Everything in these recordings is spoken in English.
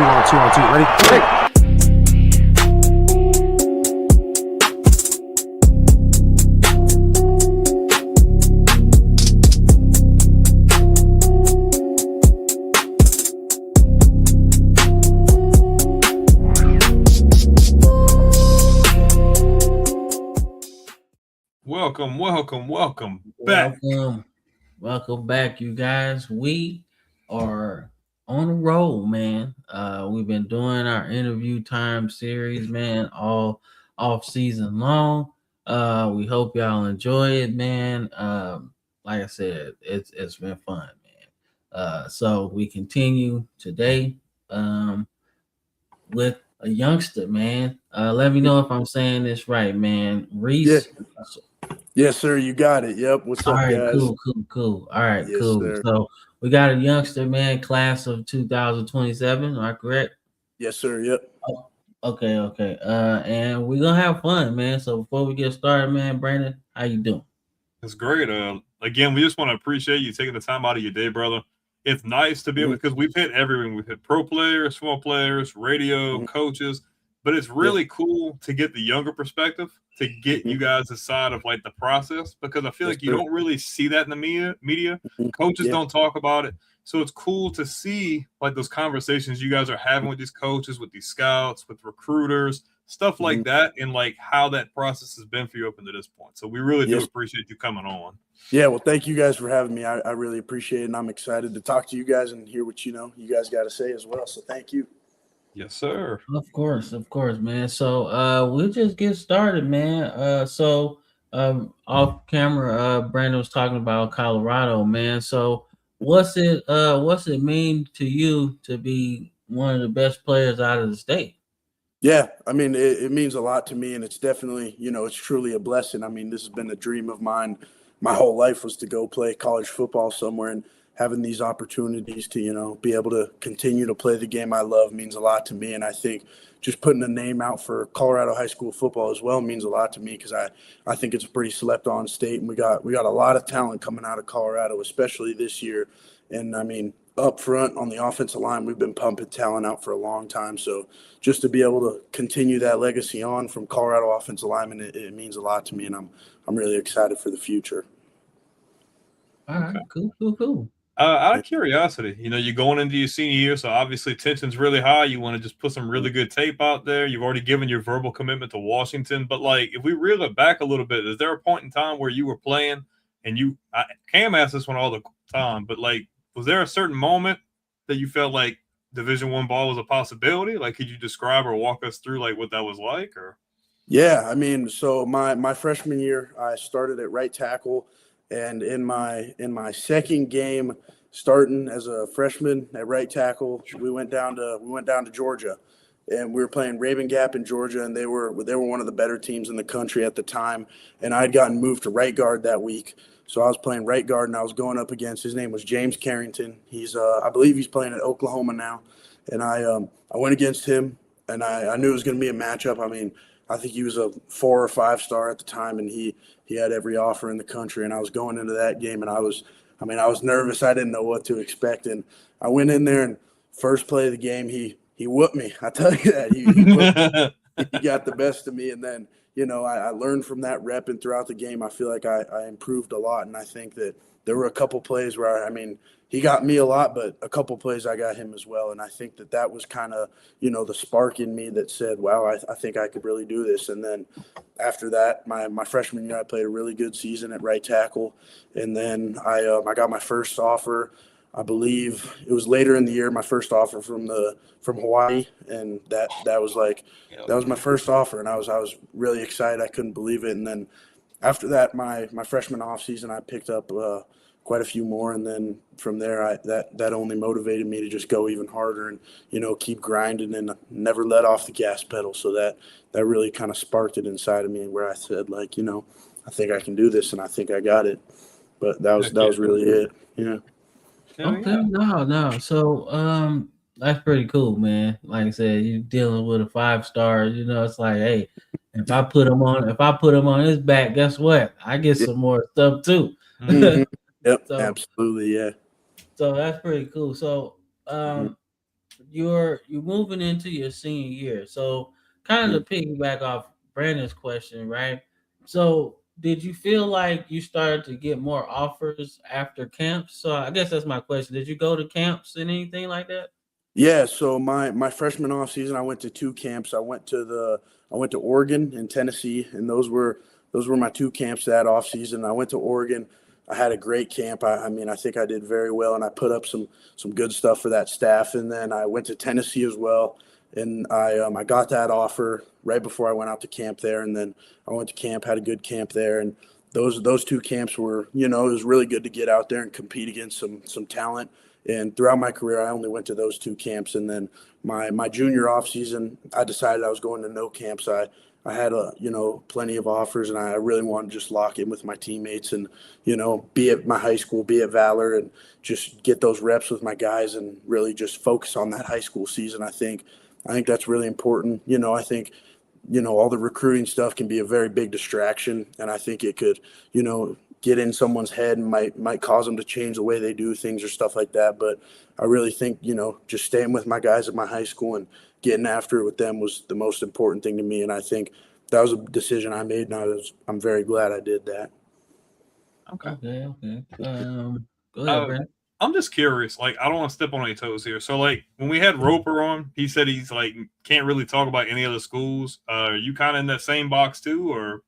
on two. Ready? Hey! Welcome back. Welcome back, you guys. We are on a roll, man. We've been doing our interview time series, man, all off season long. We hope y'all enjoy it, man. Like I said, it's been fun, man. So we continue today with a youngster, man. Let me know if I'm saying this right, man. Reis. Yes, sir. You got it. Yep. What's up, guys? Cool. All right, yes, cool. Sir. So we got a youngster, man, class of 2027. Am I correct? Yes, sir. Yep. Oh, okay. And we're gonna have fun, man. So before we get started, man, Brandon, how you doing? It's great. Again, we just want to appreciate you taking the time out of your day, brother. It's nice to be able, because we've hit everything. We've hit pro players, small players, radio, coaches, but it's really cool to get the younger perspective, to get you guys side of like the process, because I feel like you don't really see that in the media. Coaches don't talk about it. So it's cool to see like those conversations you guys are having with these coaches, with these scouts, with recruiters, stuff like that, and like how that process has been for you up until this point. So we really do appreciate you coming on. Yeah, well, thank you guys for having me. I really appreciate it, and I'm excited to talk to you guys and hear what you guys got to say as well. So thank you. Yes, sir. Of course, man. So we'll just get started, man. Off camera, Brandon was talking about Colorado, man. So what's it mean to you to be one of the best players out of the state? Yeah, I mean, it means a lot to me, and it's definitely, it's truly a blessing. I mean, this has been a dream of mine. My whole life was to go play college football somewhere, and having these opportunities to, be able to continue to play the game I love means a lot to me. And I think just putting a name out for Colorado high school football as well means a lot to me, because I think it's a pretty slept on state, and we got a lot of talent coming out of Colorado, especially this year. And I mean, up front on the offensive line, we've been pumping talent out for a long time. So just to be able to continue that legacy on from Colorado offensive linemen, it means a lot to me, and I'm really excited for the future. All right, cool. Out of curiosity, you're going into your senior year, so obviously tension's really high. You want to just put some really good tape out there. You've already given your verbal commitment to Washington, but like, if we reel it back a little bit, is there a point in time where you were playing and Cam asks this one all the time, but like, was there a certain moment that you felt like Division I ball was a possibility? Like, could you describe or walk us through like what that was like? Or yeah, I mean, so my freshman year, I started at right tackle. And in my second game, starting as a freshman at right tackle, we went down to Georgia, and we were playing Raven Gap in Georgia, and they were one of the better teams in the country at the time. And I had gotten moved to right guard that week, so I was playing right guard, and I was going up against, his name was James Carrington. He's I believe he's playing at Oklahoma now, and I went against him, and I knew it was going to be a matchup. I mean, I think he was a 4 or 5 star at the time, and he had every offer in the country. And I was going into that game, and I was nervous. I didn't know what to expect, and I went in there, and first play of the game, he whooped me. I tell you that he got the best of me, and then I learned from that rep, and throughout the game, I feel like I improved a lot, and I think that there were a couple plays where he got me a lot, but a couple plays I got him as well. And I think that was kind of, the spark in me that said, wow, I think I could really do this. And then after that, my freshman year, I played a really good season at right tackle. And then I got my first offer. I believe it was later in the year, my first offer from Hawaii. And that was my first offer. And I was really excited. I couldn't believe it. And then after that, my freshman off season, I picked up quite a few more, and then from there, that only motivated me to just go even harder and keep grinding and never let off the gas pedal. So that really kind of sparked it inside of me, where I said, like, I think I can do this, and I think I got it. But that was really it. Yeah. Okay. No. So that's pretty cool, man. Like I said, you're dealing with a 5 star. It's like, hey, if I put him on his back, guess what? I get some more stuff too. Mm-hmm. Yep, so, absolutely, yeah. So that's pretty cool. So you're moving into your senior year. So kind of to piggyback off Brandon's question, right? So did you feel like you started to get more offers after camps? So I guess that's my question. Did you go to camps and anything like that? Yeah, so my freshman off season, I went to two camps. I went to Oregon and Tennessee, and those were my two camps that off season. I went to Oregon. I had a great camp. I mean, I think I did very well, and I put up some good stuff for that staff. And then I went to Tennessee as well, and I got that offer right before I went out to camp there. And then I went to camp, had a good camp there, and those two camps were, you know, it was really good to get out there and compete against some talent. And throughout my career, I only went to those two camps. And then my junior off season, I decided I was going to no camps. I had you know, plenty of offers, and I really wanted to just lock in with my teammates and, you know, be at my high school, be at Valor, and just get those reps with my guys and really just focus on that high school season. I think that's really important. You know, I think, you know, all the recruiting stuff can be a very big distraction, and I think it could, you know, get in someone's head and might cause them to change the way they do things or stuff like that. But I really think, you know, just staying with my guys at my high school and getting after it with them was the most important thing to me. And I think that was a decision I made, and I'm very glad I did that. Okay. Go ahead, Brandon. I'm just curious. Like, I don't want to step on any toes here. So, like, when we had Roper on, he said he's like can't really talk about any other schools. Are you kind of in that same box too, or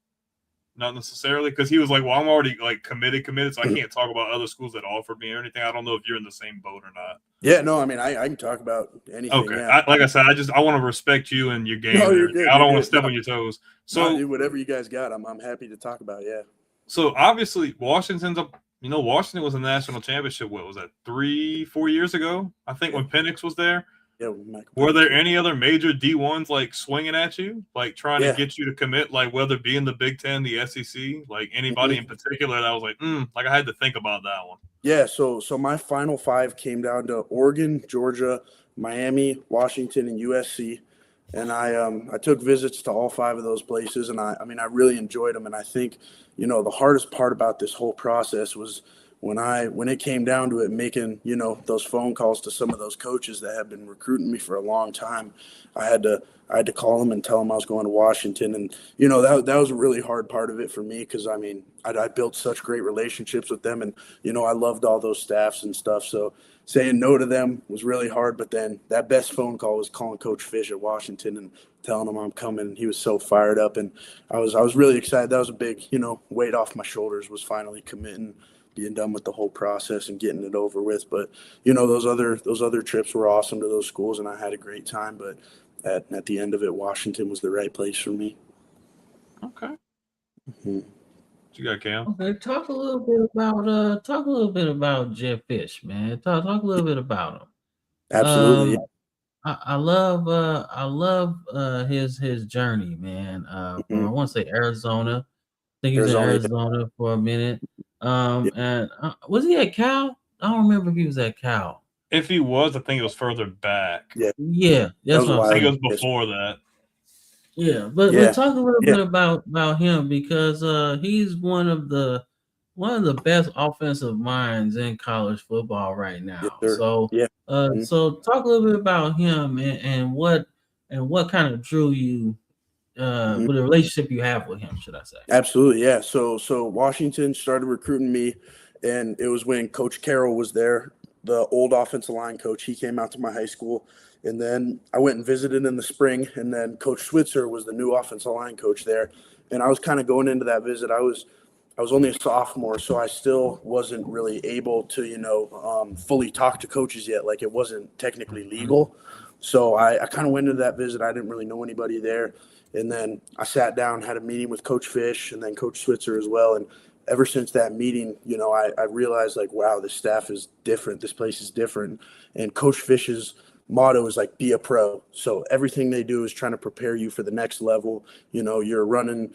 not necessarily? Because he was like, "Well, I'm already like committed, so I can't talk about other schools that offered me or anything." I don't know if you're in the same boat or not. Yeah, no, I mean, I can talk about anything. Okay, yeah. like I said, I want to respect you and your game. No, you're good. I don't want to step on your toes. So, no, dude, whatever you guys got, I'm happy to talk about. Yeah. So obviously, Washington's up. You know, Washington was a national championship. What was that? 3-4 years ago, I think, when Penix was there. Yeah. Were there any other major D1s like swinging at you, like trying to get you to commit, like whether it be in the Big Ten, the SEC, like anybody in particular that was like I had to think about that one. Yeah. So my final five came down to Oregon, Georgia, Miami, Washington, and USC. And I took visits to all five of those places, and I mean, I really enjoyed them. And I think, you know, the hardest part about this whole process was when it came down to it, making, you know, those phone calls to some of those coaches that have been recruiting me for a long time. I had to call them and tell them I was going to Washington, and you know, that was a really hard part of it for me, because I mean, I built such great relationships with them, and you know, I loved all those staffs and stuff. So saying no to them was really hard. But then that best phone call was calling Coach Fish at Washington and telling him I'm coming. He was so fired up, and I was really excited. That was a big, you know, weight off my shoulders, was finally committing, being done with the whole process and getting it over with. But you know, those other trips were awesome to those schools, and I had a great time. But at the end of it, Washington was the right place for me. Okay. Mm-hmm. What you got, Cam? Okay, talk a little bit about Jeff Fish, man. Talk a little bit about him. Absolutely. I love his journey, man. I want to say Arizona. I think he was in Arizona for a minute. And was he at Cal? I don't remember if he was at Cal. If he was, I think it was further back. Yeah, that's what I think it was before that. Yeah, but talk a little bit about him, because he's one of the best offensive minds in college football right now. So so talk a little bit about him and what kind of drew you with the relationship you have with him, should I say? Absolutely, yeah. So Washington started recruiting me, and it was when Coach Carroll was there, the old offensive line coach. He came out to my high school, and then I went and visited in the spring, and then Coach Switzer was the new offensive line coach there. And I was kind of going into that visit, I was only a sophomore, so I still wasn't really able to, you know, fully talk to coaches yet. Like, it wasn't technically legal. So I kind of went into that visit. I didn't really know anybody there. And then I sat down, had a meeting with Coach Fish and then Coach Switzer as well. And ever since that meeting, you know, I realized, like, wow, this staff is different. This place is different. And Coach Fish's motto is like, be a pro. So everything they do is trying to prepare you for the next level. You know, you're running,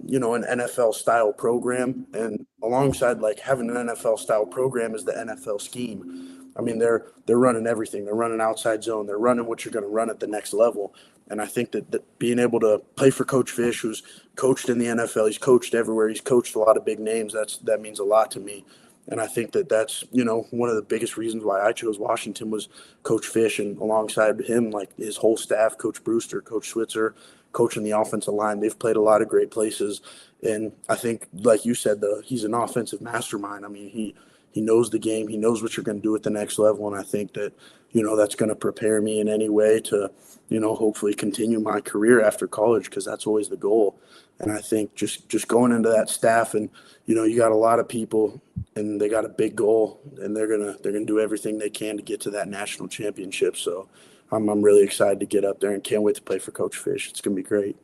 you know, an NFL style program, and alongside like having an NFL style program is the NFL scheme. I mean, they're running everything. They're running outside zone. They're running what you're going to run at the next level. And I think that being able to play for Coach Fish, who's coached in the NFL, he's coached everywhere. He's coached a lot of big names. That means a lot to me. And I think that that's, you know, one of the biggest reasons why I chose Washington was Coach Fish, and alongside him, like his whole staff, Coach Brewster, Coach Switzer, coaching the offensive line. They've played a lot of great places. And I think, like you said, he's an offensive mastermind. I mean, he knows the game. He knows what you're going to do at the next level. And I think that, you know, that's going to prepare me in any way to, you know, hopefully continue my career after college, because that's always the goal. And I think just going into that staff, and, you know, you got a lot of people and they got a big goal, and they're gonna do everything they can to get to that national championship. So I'm really excited to get up there and can't wait to play for Coach Fish. It's gonna be great.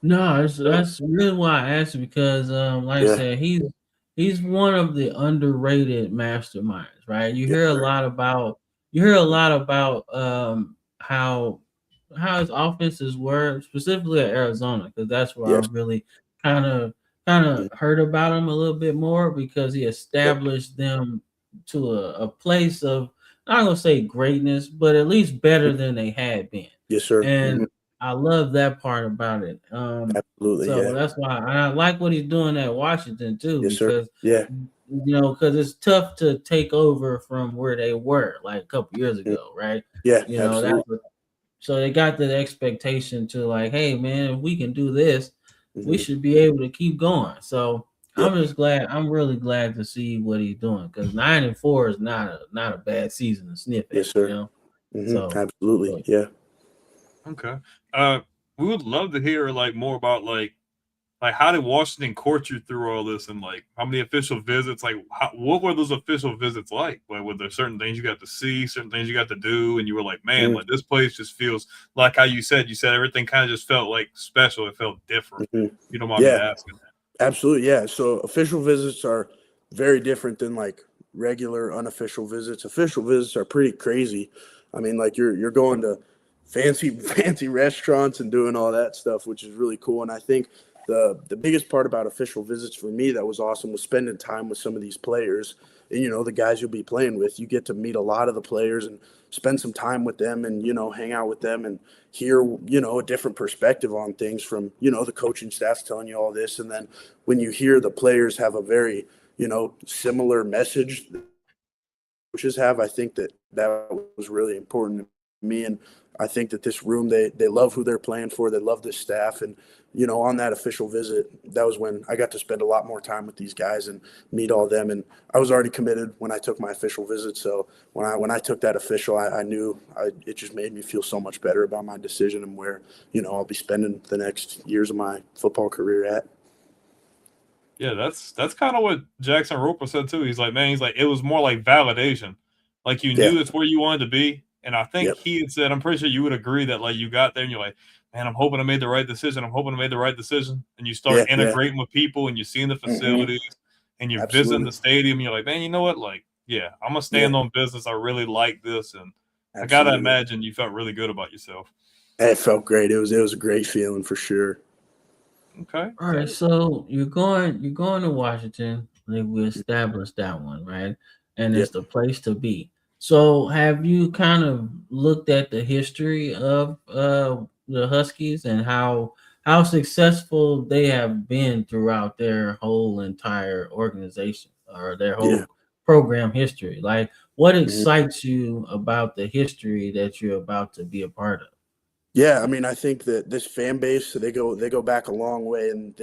No, that's really why I asked, because like I Yeah. said, he's one of the underrated masterminds, right? You Yes, hear a sir. lot about how his offenses were, specifically at Arizona, because that's where I Yes. really kind of heard about him a little bit more, because he Yep. established them to a place of, I'm not gonna say greatness, but at least better than they had been. Yes, sir. And I love that part about it. Absolutely. So Yeah. that's why I like what he's doing at Washington too, Yes, sir. because Yeah. because it's tough to take over from where they were like a couple years ago, right? Yeah. That's Absolutely. so they got the expectation to, like, hey man, if we can do this, we Mm-hmm. should be able to keep going. So Yep. I'm really glad to see what he's doing, because 9-4 is not a bad season to sniff at, Yes, sir. So Absolutely. Yeah. Okay. We would love to hear like more about like how did Washington court you through all this, and like how many official visits? Like what were those official visits like? Like were there certain things you got to see, certain things you got to do, and you were like, man, like this place just feels like how you said everything kind of just felt like special. It felt different. Mm-hmm. You don't mind me Yeah. asking? Absolutely. Yeah. So official visits are very different than like regular unofficial visits. Official visits are pretty crazy. I mean, like you're going to fancy restaurants and doing all that stuff, which is really cool. And I think the biggest part about official visits for me that was awesome was spending time with some of these players, and, you know, the guys you'll be playing with. You get to meet a lot of the players and spend some time with them, and, you know, hang out with them and hear, you know, a different perspective on things from, you know, the coaching staff's telling you all this. And then when you hear the players have a very, you know, similar message coaches have, I think that was really important to me. And I think that this room, they love who they're playing for. They love this staff. And, you know, on that official visit, that was when I got to spend a lot more time with these guys and meet all of them. And I was already committed when I took my official visit. So when I took that official, I knew it just made me feel so much better about my decision and where, you know, I'll be spending the next years of my football career at. Yeah, that's kind of what Jackson Roper said too. He's like, man, it was more like validation. Like you Yeah. knew it's where you wanted to be. And I think Yep. he had said, I'm pretty sure you would agree that like you got there and you're like, man, I'm hoping I made the right decision. I'm hoping I made the right decision. And you start Yeah. integrating with people and you're seeing the facilities and you're visiting Absolutely. the stadium. And you're like, man, you know what? Like, yeah, I'm gonna stand on business. I really like this. And I gotta Absolutely. imagine you felt really good about yourself. It felt great. It was a great feeling for sure. Okay. all right, so you're going to Washington. Like, we established that one, right? And Yep. it's the place to be. So have you kind of looked at the history of the Huskies and how successful they have been throughout their whole entire organization, or their Yeah. whole program history? Like, what Mhm. excites you about the history that you're about to be a part of? Yeah, I mean, I think that this fan base, they go back a long way, and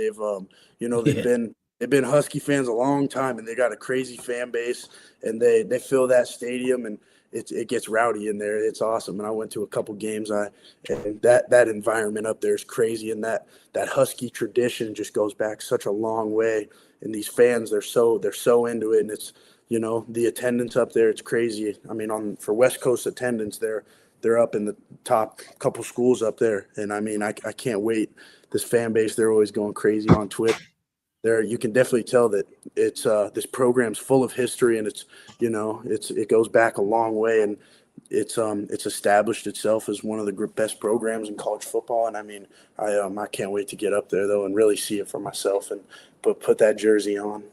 you know, Yeah. they've been Husky fans a long time, and they got a crazy fan base, and they fill that stadium, and it gets rowdy in there. It's awesome, and I went to a couple games. And that environment up there is crazy, and that Husky tradition just goes back such a long way. And these fans, they're so into it, and it's, you know, the attendance up there, it's crazy. I mean, for West Coast attendance, they're up in the top couple schools up there. And I mean, I can't wait. This fan base, they're always going crazy on Twitter. There, you can definitely tell that it's this program's full of history, and it's, you know, it goes back a long way, and it's established itself as one of the best programs in college football. And I mean, I can't wait to get up there though and really see it for myself and put that jersey on.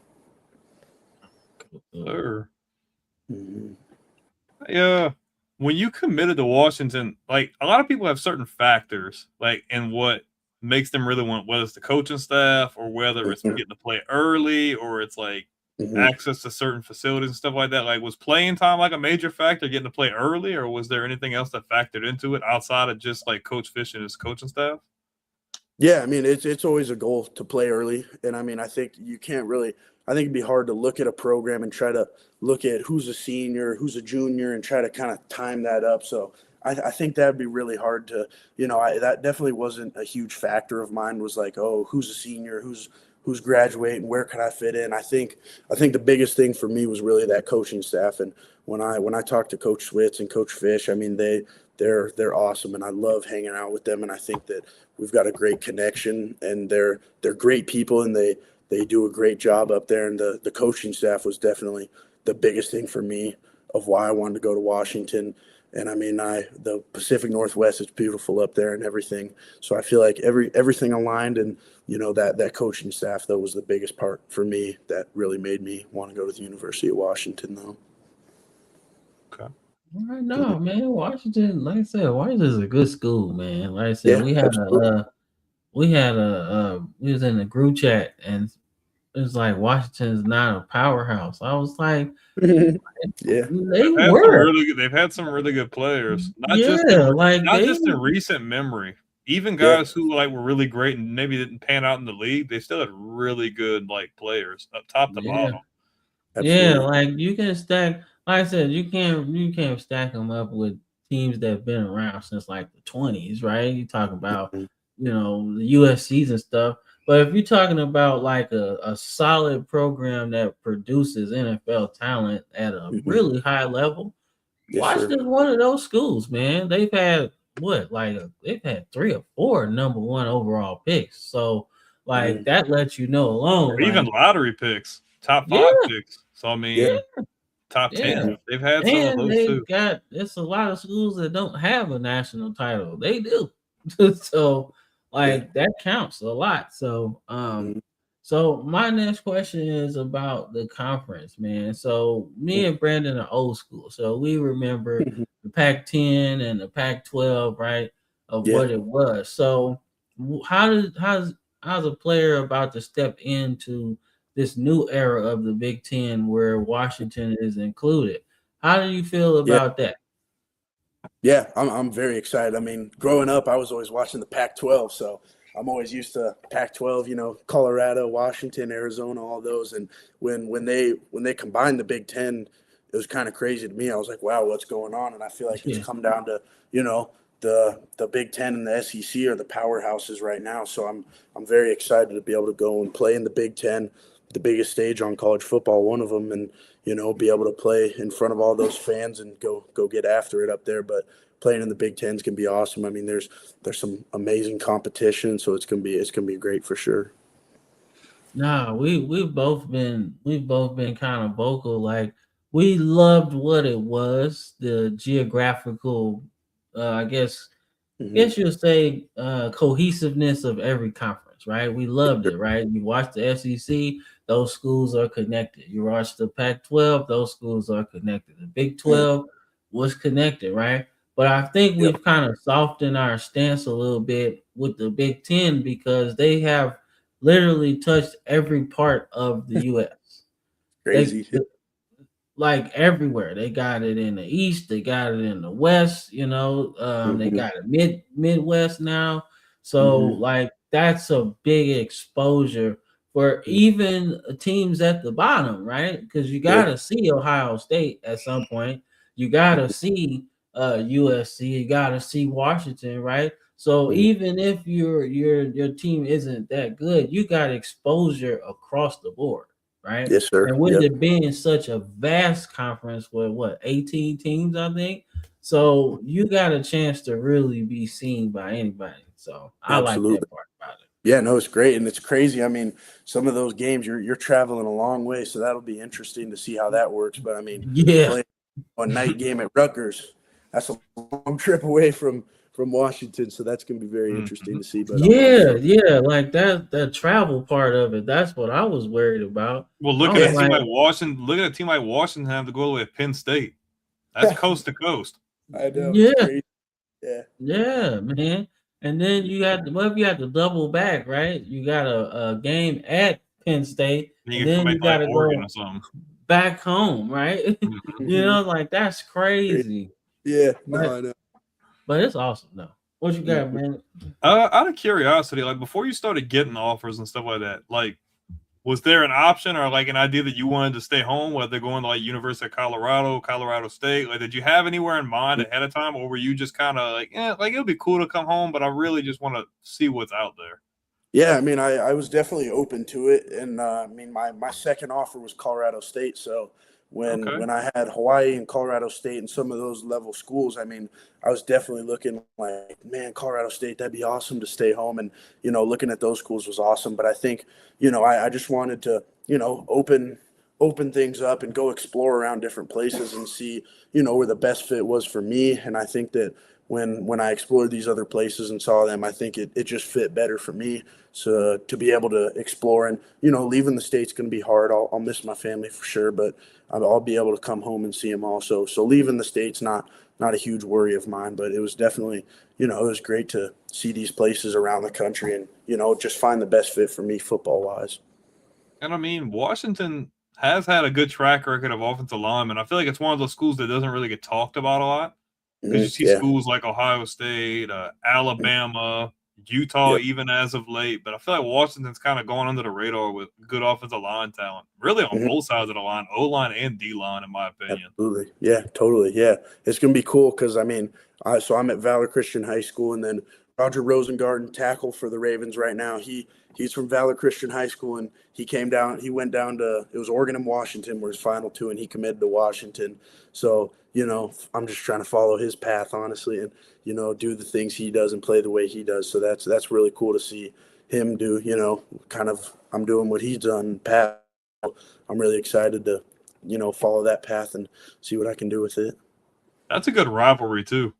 Sure. Mm-hmm. Yeah. When you committed to Washington, like a lot of people have certain factors, like in what makes them really want, whether it's the coaching staff or whether it's Mm-hmm. getting to play early or it's like access to certain facilities and stuff like that. Like, was playing time like a major factor, getting to play early, or was there anything else that factored into it outside of just like Coach Fish and his coaching staff? Yeah, I mean, it's always a goal to play early, and I mean, I think you can't really. I think it'd be hard to look at a program and try to look at who's a senior, who's a junior, and try to kind of time that up. So I think that'd be really hard to, that definitely wasn't a huge factor of mine. Was like, oh, who's a senior, who's graduating, where can I fit in? I think the biggest thing for me was really that coaching staff, and when I talked to Coach Switz and Coach Fish, I mean they're awesome, and I love hanging out with them, and I think that we've got a great connection, and they're great people, and they do a great job up there, and the coaching staff was definitely the biggest thing for me of why I wanted to go to Washington. And I mean, the Pacific Northwest is beautiful up there and everything. So I feel like everything aligned, and that coaching staff though was the biggest part for me that really made me want to go to the University of Washington though. Okay. All right, no, man, Washington, like I said, Washington is a good school, man. Like I said, we was in the group chat, and it was like Washington is not a powerhouse. I was like, yeah, they've had some really good players, not just in recent memory. Even guys who like were really great and maybe didn't pan out in the league, they still had really good like players up top to bottom. Absolutely. Yeah, like you can stack. Like I said, you can't stack them up with teams that have been around since like the 20s, right? You talk about the USCs and stuff. But if you're talking about like a solid program that produces NFL talent at a really high level, Washington's one of those schools, man. They've had they've had 3 or 4 number 1 overall picks. So like that lets you know alone. Or even lottery picks, top 5 picks. So I mean, top 10. They've had some of those too. It's a lot of schools that don't have a national title. They do. So that counts a lot. So so my next question is about the conference, man. So me and Brandon are old school. So we remember the Pac-10 and the Pac-12, right? Of what it was. So how's a player about to step into this new era of the Big Ten where Washington is included? How do you feel about that? Yeah, I'm very excited. I mean, growing up, I was always watching the Pac-12, so I'm always used to Pac-12. Colorado, Washington, Arizona, all those. And when they combined the Big Ten, it was kind of crazy to me. I was like, wow, what's going on? And I feel like it's come down to the Big Ten and the SEC are the powerhouses right now. So I'm very excited to be able to go and play in the Big Ten, the biggest stage on college football, one of them, and be able to play in front of all those fans and go get after it up there. But playing in the Big Ten is gonna be awesome. I mean, there's some amazing competition, so it's gonna be great for sure. Nah, we've both been kind of vocal. Like we loved what it was, the geographical, I guess you'll say cohesiveness of every conference, right? We loved it, right? You watch the SEC, those schools are connected. You watch the Pac-12, those schools are connected. The Big 12 was connected, right? But I think we've kind of softened our stance a little bit with the Big 10 because they have literally touched every part of the U.S. Crazy. Like everywhere. They got it in the East, they got it in the West, they got it Midwest now. So like that's a big exposure for even teams at the bottom, right? Because you gotta see Ohio State at some point. You gotta see USC, you gotta see Washington, right? So even if your team isn't that good, you got exposure across the board, right? Yes, sir. And with it being such a vast conference with 18 teams, I think, so you got a chance to really be seen by anybody. So I like that part about it. Yeah, no, it's great, and it's crazy. I mean, some of those games you're traveling a long way, so that'll be interesting to see how that works. But I mean, playing a night game at Rutgers, that's a long trip away from Washington, so that's going to be very interesting to see. But like that travel part of it, that's what I was worried about. Well, look at a team like Washington. Look at a team like Washington have to go away at Penn State. That's coast to coast. I know. Yeah, man. And then you got if you have to double back, right? You got a game at Penn State, You and get then somebody you like got to Oregon go or something. back home, right? Mhm. Like that's crazy. Yeah, no, But, I know. but it's awesome though. What you got, man? Out of curiosity, like before you started getting offers and stuff like that, like was there an option or like an idea that you wanted to stay home, whether going to like University of Colorado, Colorado State? Like, did you have anywhere in mind ahead of time, or were you just kind of like, yeah, like it'd be cool to come home, but I really just want to see what's out there? Yeah, I mean, I was definitely open to it, and I mean, my second offer was Colorado State. So Okay. when I had Hawaii and Colorado State and some of those level schools, I mean, I was definitely looking like, man, Colorado State, that'd be awesome to stay home, and looking at those schools was awesome. But I think, I just wanted to, open things up and go explore around different places and see, where the best fit was for me. And I think that when I explored these other places and saw them, I think it just fit better for me. So to be able to explore and leaving the state's going to be hard. I'll miss my family for sure, but I'll be able to come home and see them also. So leaving the state's not a huge worry of mine, but it was definitely it was great to see these places around the country and just find the best fit for me football wise. And I mean, Washington has had a good track record of offensive linemen. I feel like it's one of those schools that doesn't really get talked about a lot because you see Yeah. schools like Ohio State, Alabama, Utah, Yep. even as of late. But I feel like Washington's kind of going under the radar with good offensive line talent, really on Mhm. both sides of the line, O line and D line, in my opinion. Absolutely. Yeah, totally. Yeah. It's going to be cool because, I mean, so I'm at Valor Christian High School, and then Roger Rosengarten, tackle for the Ravens right now. He's from Valor Christian High School, and he went down to, it was Oregon and Washington were his final two, and he committed to Washington. So, I'm just trying to follow his path, honestly, and, do the things he does and play the way he does. So that's really cool to see him do, kind of, I'm doing what he's done, Pat. I'm really excited to follow that path and see what I can do with it. That's a good rivalry too.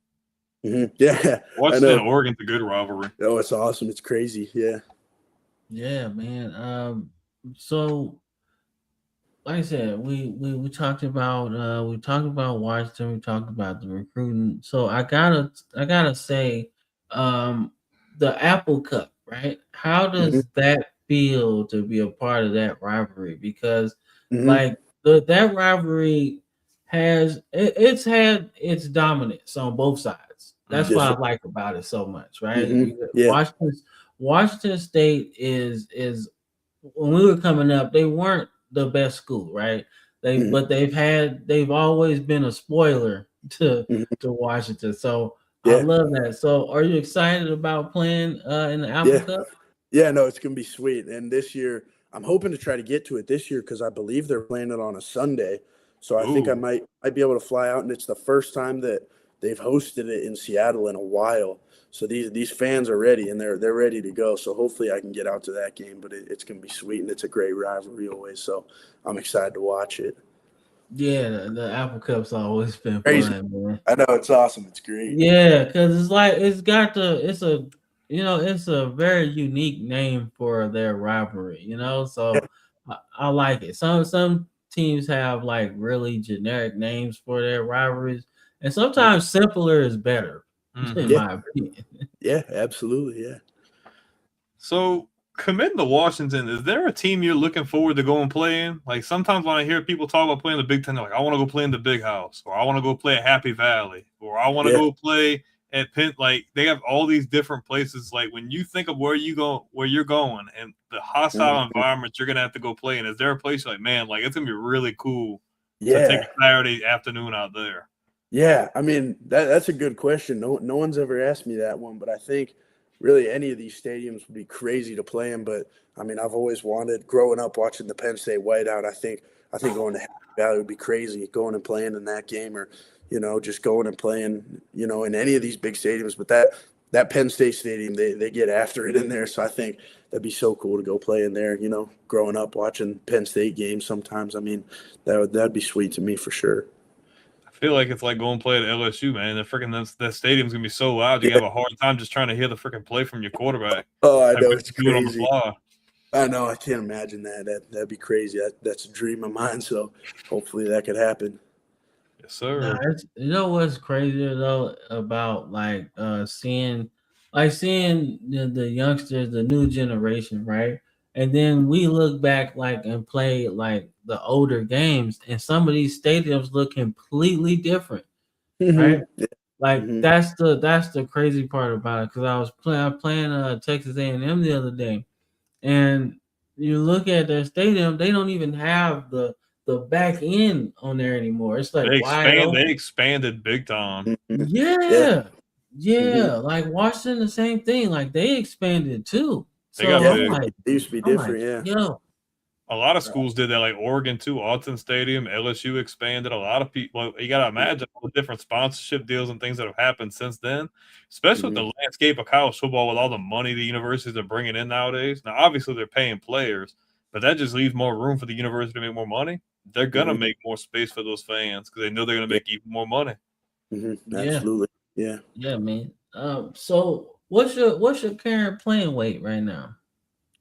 Mm-hmm. Yeah, I Washington and know. Oregon's a good rivalry. Oh, it's awesome. It's crazy. Yeah. Yeah, man. So like I said, we talked about Washington, we talked about the recruiting. So I gotta say, the Apple Cup, right? How Mm-hmm. does that feel to be a part of that rivalry? Because Mm-hmm. like that rivalry it's had its dominance on both sides. That's what Yes, I sir. like about it so much, right? Mm-hmm. Because Yeah. Washington State is when we were coming up, they weren't the best school, right? Mm-hmm. But they've always been a spoiler Mm-hmm. to Washington. So I Yeah. love that. So are you excited about playing in the Apple Yeah. Cup? Yeah. No, it's gonna be sweet. And this year, I'm hoping to try to get to it this year because I believe they're playing it on a Sunday. So I think I Ooh. might be able to fly out, and it's the first time that they've hosted it in Seattle in a while. So these fans are ready and they're ready to go. So hopefully I can get out to that game. But it's gonna be sweet, and it's a great rivalry always. So I'm excited to watch it. Yeah, the Apple Cup's always been Crazy. fun, man. I know, it's awesome. It's great. Yeah, because it's like it's a very unique name for their rivalry, Yeah. so I like it. Some teams have like really generic names for their rivalries, and sometimes simpler is better, in Mm-hmm. Yeah. my opinion. Yeah. Absolutely. Yeah. So committing to Washington, is there a team you're looking forward to go and play in? Like sometimes when I hear people talk about playing the Big Ten, they're like, I want to go play in the Big House, or I want to go play at Happy Valley, or I want to Yeah. go play at Penn. Like they have all these different places. Like when you think of where you're going, and the hostile Mhm. environment you're gonna have to go play in, is there a place like, man, like it's gonna be really cool to take Yeah. a Saturday afternoon out there? Yeah, I mean that's a good question. No one's ever asked me that one, but I think really any of these stadiums would be crazy to play in. But I mean, I've always wanted, growing up watching the Penn State Whiteout. I think going to Happy Valley would be crazy, going and playing in that game, or just going and playing in any of these big stadiums. But that Penn State stadium, they get after it in there. So I think that'd be so cool to go play in there. Growing up watching Penn State games, sometimes I mean that'd be sweet to me for sure. I feel like it's like going play at LSU, man. The freaking that stadium's gonna be so loud, you have a hard time just trying to hear the freaking play from your quarterback. Oh, I Like know, what it's you doing on the crazy. fly. I know, I can't imagine that. That'd be crazy. That's a dream of mine. So hopefully that could happen. Yes, Nah, sir. you know what's crazier though about seeing the youngsters, the new generation, right? And then we look back like and play like the older games, and some of these stadiums look completely different, right? Yeah. Like Hmm. that's the crazy part about it. Because I was playing Texas A&M the other day, and you look at their stadium, they don't even have the back end on there anymore. It's like wide They open. expanded big time. Hmm. Yeah. Yeah, Hmm. yeah. Like Washington, the same thing. Like they expanded too. They got So Yeah. I'm big. like, It used to be I'm like, different. Yeah. yo, A lot of schools did that, like Oregon too, Alton Stadium, LSU expanded. A lot of people, you got to imagine all the different sponsorship deals and things that have happened since then, especially with Hmm. the landscape of college football with all the money the universities are bringing in nowadays. Now, obviously, they're paying players, but that just leaves more room for the university to make more money. They're going to Hmm. make more space for those fans because they know they're going to Yeah. make even more money. Hmm. yeah, Absolutely. Yeah. yeah, man. So what's your current playing weight right now?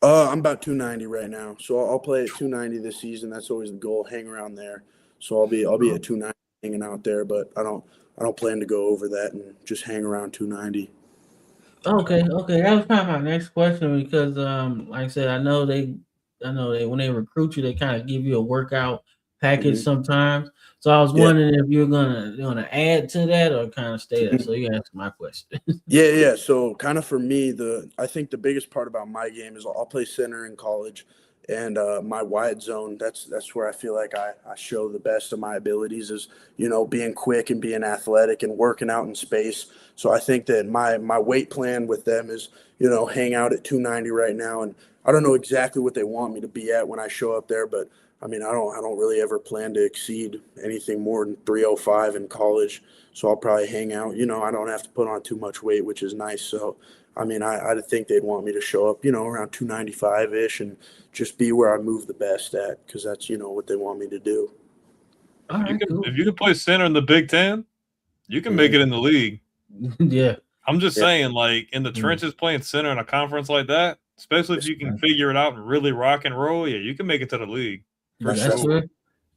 I'm about 290 right now, so I'll play at 290 this season. That's always the goal, hang around there. So I'll be at 290 hanging out there, but I don't plan to go over that and just hang around 290. Okay, okay. That was kind of my next question because like I said, I know they when they recruit you, they kind of give you a workout package Hmm. sometimes. So I was Yeah. wondering if you're gonna add to that or kind of stay there. So you answer my question. Yeah, yeah. So kind of for me, I think the biggest part about my game is I'll play center in college, and my wide zone. That's where I feel like I show the best of my abilities is being quick and being athletic and working out in space. So I think that my weight plan with them is hang out at 290 right now, and I don't know exactly what they want me to be at when I show up there, but I mean I don't really ever plan to exceed anything more than 305 in college. So I'll probably hang out. I don't have to put on too much weight, which is nice. So, I mean, I think they'd want me to show up, around 295 ish and just be where I move the best at because that's, what they want me to do. All right, cool. If you can play center in the Big Ten, you can make Hmm. it in the league. Yeah. I'm just Yeah. saying, like in the Mm, trenches, playing center in a conference like that, especially if Yes, you can uh, figure it out and really rock and roll, yeah, you can make it to the league for that's That's sure. where sure.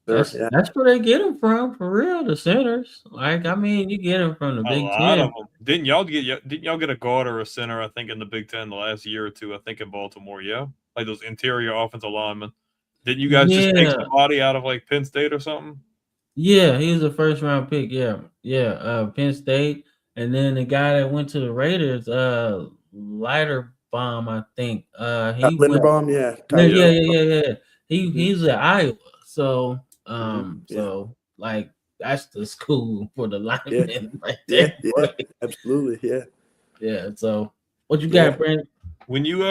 that's Yeah. that's where they get them from for real. The centers, like I mean, you get them from the A Big lot of Ten. them. Didn't y'all get a guard or a center? I think in the Big Ten the last year or two. I think in Baltimore, yeah, like those interior offensive linemen. Didn't you guys just take Yeah, somebody out of like Penn State or something? yeah, he was a first round pick. Yeah, yeah. Penn State, and then the guy that went to the Raiders, Lighter Bomb, I think. He went. Linderbaum. Yeah. Yeah, Tyler yeah, Yeah, Linderbaum. yeah, yeah, yeah. He Hmm. he's at Iowa. So Hmm. Yeah. like that's the school for the Yeah. linemen right Yeah. there. Yeah. But Absolutely. Yeah. yeah. So what you Yeah. got, Brent? when you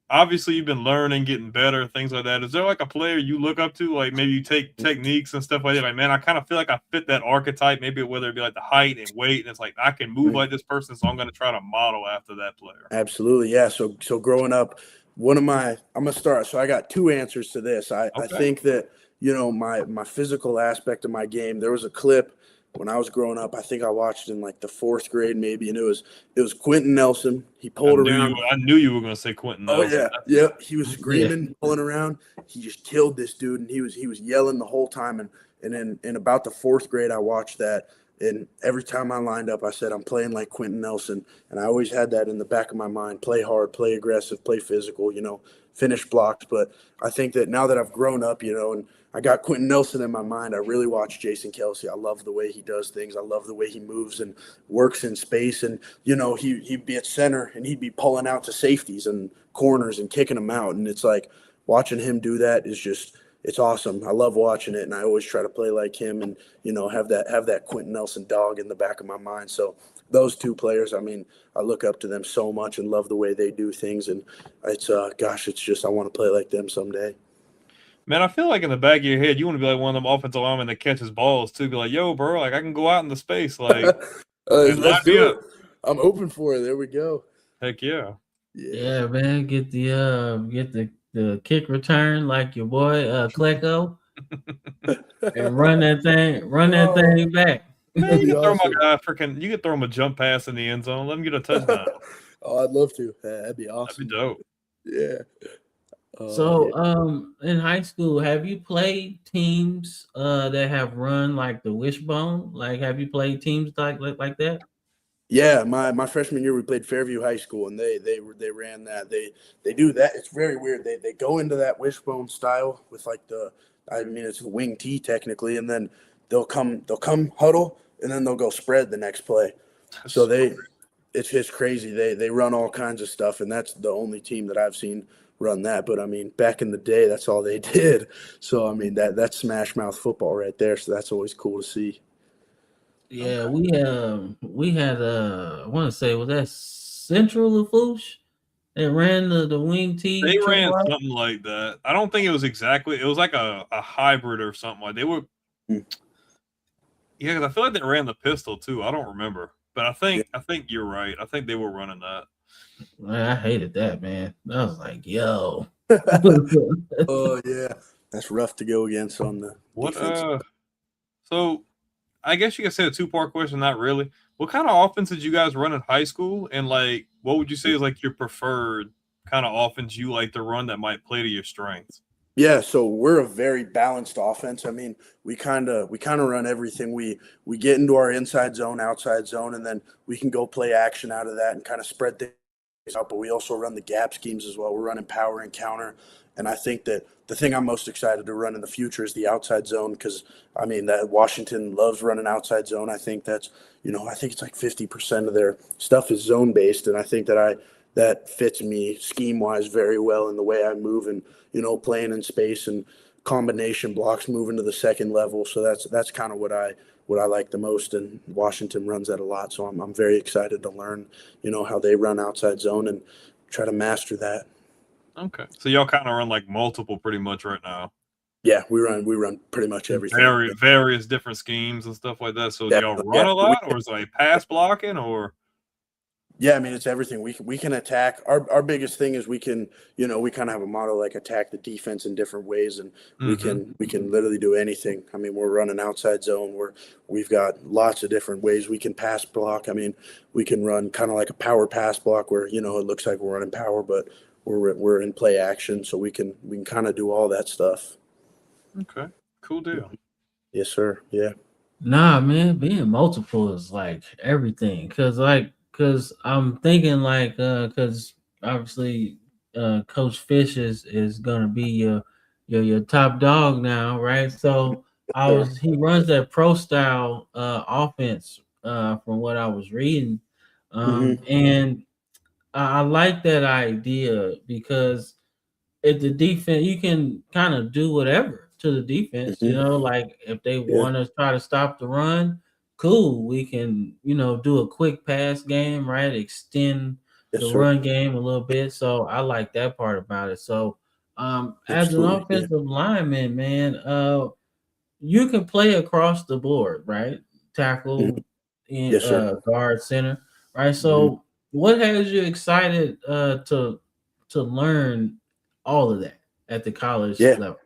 obviously you've been learning, getting better, things like that. Is there like a player you look up to, like maybe you take techniques and stuff like that? Like, man, I kind of feel like I fit that archetype. Maybe whether it be like the height and weight, and it's like I can move Mhm. like this person, so I'm going to try to model after that player. Absolutely, yeah. So growing up, I'm gonna start. So I got two answers to this. I Okay, think that my physical aspect of my game. There was a clip when I was growing up. I think I watched in like the fourth grade maybe, and it was Quentin Nelson. He pulled around. I knew you were going to say Quentin Oh Nelson. yeah, yeah. He was Yeah. screaming, pulling around. He just killed this dude, and he was yelling the whole time. And then in about the fourth grade, I watched that, and every time I lined up, I said, I'm playing like Quentin Nelson, and I always had that in the back of my mind: play hard, play aggressive, play physical. Finish blocks. But I think that now that I've grown up, and I got Quentin Nelson in my mind, I really watch Jason Kelsey. I love the way he does things. I love the way he moves and works in space. And he'd be at center and he'd be pulling out to safeties and corners and kicking them out. And it's like watching him do that is just it's awesome. I love watching it, and I always try to play like him and have that Quentin Nelson dog in the back of my mind. So those two players, I mean, I look up to them so much and love the way they do things. And it's it's just I want to play like them someday. Man, I feel like in the back of your head, you want to be like one of them offensive linemen that catches balls too. Be like, yo, bro, like I can go out into space, like, and line Let's me do it. up. I'm open for it. There we go. Heck yeah. Yeah. Yeah, man. Get the kick return like your boy Klecko and run that Oh, thing back. Man, that'd you be can throw my awesome. guy you can throw him a jump pass in the end zone. Let him get a touchdown. Oh, I'd love to. That'd be That'd be awesome. dope. Yeah. Yeah. So, in high school, have you played teams that have run like the wishbone? Like, have you played teams like that? Yeah, my freshman year we played Fairview High School, and they ran that. They do that. It's very weird. They go into that wishbone style with like I mean it's a wing T technically, and then they'll come huddle, and then they'll go spread the next play. So So it's just crazy. They run all kinds of stuff, and that's the only team that I've seen run that. But I mean, back in the day, that's all they did. So I mean that's smash mouth football right there. So that's always cool to see. Yeah, we had I want to say, was that Central Lafourche that ran the wing T they triple ran out? something like that. I don't think it was exactly. It was like a hybrid or something like they were. Mm. Yeah, because I feel like they ran the pistol too. I don't remember, but Yeah. I think you're right. I think they were running that. Man, I hated that, man. I was like, yo. Oh yeah, that's rough to go against on the What defense. So I guess you could say a two-part question, not really. What kind of offense did you guys run in high school? And like what would you say is like your preferred kind of offense you like to run that might play to your strengths? Yeah, so we're a very balanced offense. I mean, we kind of run everything. We get into our inside zone, outside zone, and then we can go play action out of that and kind of spread things out. But we also run the gap schemes as well. We're running power and counter, and I think that the thing I'm most excited to run in the future is the outside zone because I mean that Washington loves running outside zone. I think that's I think it's like 50% of their stuff is zone based, and I think that fits me scheme wise very well in the way I move and playing in space and combination blocks moving to the second level. So that's kind of what I like the most. And Washington runs that a lot. So I'm very excited to learn, how they run outside zone and try to master that. Okay. So y'all kind of run like multiple pretty much right now. Yeah, we run pretty much everything. Various different schemes and stuff like that. So do Yeah, y'all run yeah. a lot or is it like pass blocking or Yeah, I mean it's everything. We can attack. Our biggest thing is we kind of have a motto like attack the defense in different ways, and mm-hmm. we can literally do anything. I mean, we're running outside zone. We've got lots of different ways we can pass block. I mean, we can run kind of like a power pass block where it looks like we're running power, but we're in play action, so we can kind of do all that stuff. Okay. Cool deal. Yes, sir. Yeah. Nah, man, being multiple is like everything. Cause I'm thinking cause obviously Coach Fish is gonna be your top dog now, right? So Sir. he runs that pro style offense from what I was reading. Mm-hmm. And I like that idea because if the defense, you can kind of do whatever to the defense, Mm-hmm. like if they Yeah. want to try to stop the run, cool. We can, do a quick pass game, right? Extend Yes, the sir. run game a little bit. So I like that part about it. So as an Absolutely. Yeah. offensive lineman, man, you can play across the board, right? Mhm. Tackle, in Yes, sir. guard, center, right? Mhm. So what has you excited to learn all of that at the college Yeah. level?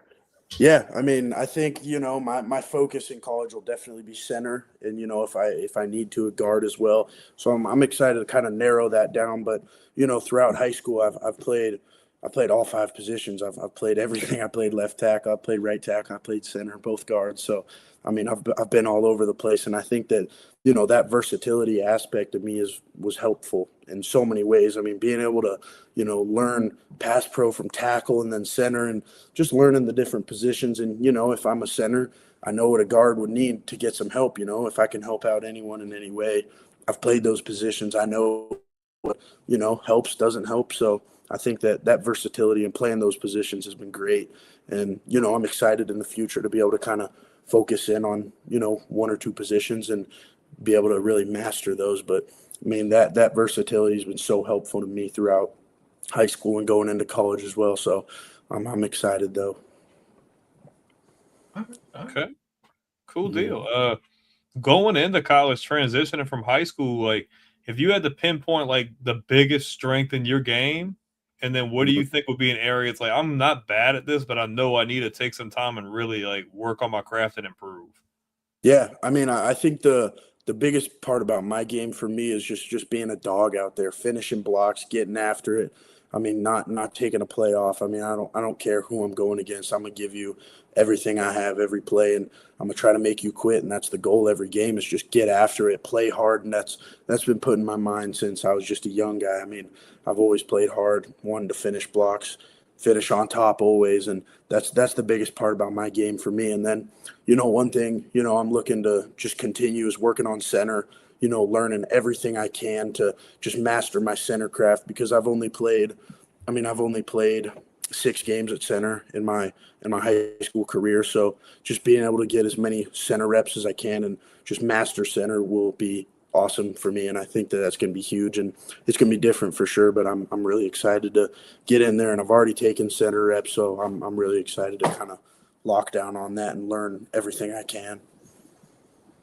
Yeah, I mean, I think my focus in college will definitely be center, and if I need to a guard as well. So I'm excited to kind of narrow that down. But throughout high school, I played all five positions. I've played everything. I played left tackle, I played right tackle, I played center, both guards. So I mean, I've been all over the place, and I think that that versatility aspect of me was helpful in so many ways. I mean, being able to learn pass pro from tackle and then center and just learning the different positions. And, if I'm a center, I know what a guard would need to get some help. If I can help out anyone in any way, I've played those positions. I know what, helps, doesn't help. So I think that versatility and playing those positions has been great. And, I'm excited in the future to be able to kind of focus in on, one or two positions and be able to really master those. But I mean, that versatility has been so helpful to me throughout high school and going into college as well. So I'm excited though. All right, all right. Okay. Cool Yeah. deal. Going into college, transitioning from high school, like if you had to pinpoint like the biggest strength in your game, and then what do you think would be an area it's like I'm not bad at this, but I know I need to take some time and really like work on my craft and improve. Yeah, I mean, I think the biggest part about my game for me is just being a dog out there, finishing blocks, getting after it. I mean, not taking a play off. I mean, I don't care who I'm going against. I'm gonna give you everything I have every play, and I'm gonna try to make you quit. And that's the goal every game is just get after it, play hard, and that's been put in my mind since I was just a young guy. I mean, I've always played hard, wanted to finish blocks, finish on top always, and that's the biggest part about my game for me. And then, one thing, I'm looking to just continue is working on center, learning everything I can to just master my center craft because I've only played 6 games at center in my high school career. So just being able to get as many center reps as I can and just master center will be awesome for me. And I think that that's going to be huge and it's going to be different for sure, but I'm really excited to get in there and I've already taken center reps. So I'm really excited to kind of lock down on that and learn everything I can.